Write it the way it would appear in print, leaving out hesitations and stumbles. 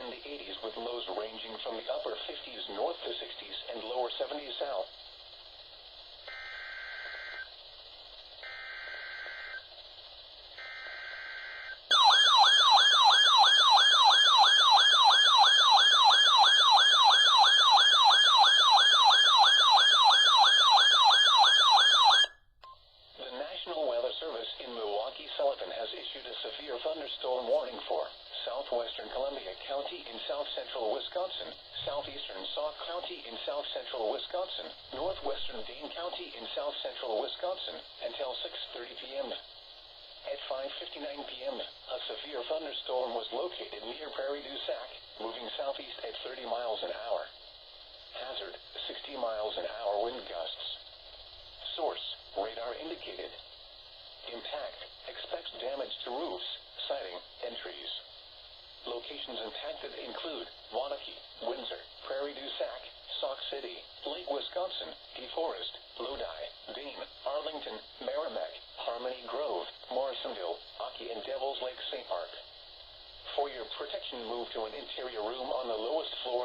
in the 80s with lows ranging from the upper 50s north to 60s and lower 70s south. Severe thunderstorm warning for southwestern Columbia County in south-central Wisconsin, southeastern Sauk County in south-central Wisconsin, northwestern Dane County in south-central Wisconsin, until 6:30 p.m. At 5:59 p.m., a severe thunderstorm was located near Prairie du Sac, moving southeast at 30 miles an hour. Hazard, 60 miles an hour wind gusts. Source, radar indicated. Impact, expects damage to roofs, siding, and trees. Locations impacted include Waunakee, Windsor, Prairie du Sac, Sauk City, Lake Wisconsin, DeForest, Lodi, Dane, Arlington, Merrimack, Harmony Grove, Morrisonville, Aki, and Devil's Lake State Park. For your protection, move to an interior room on the lowest floor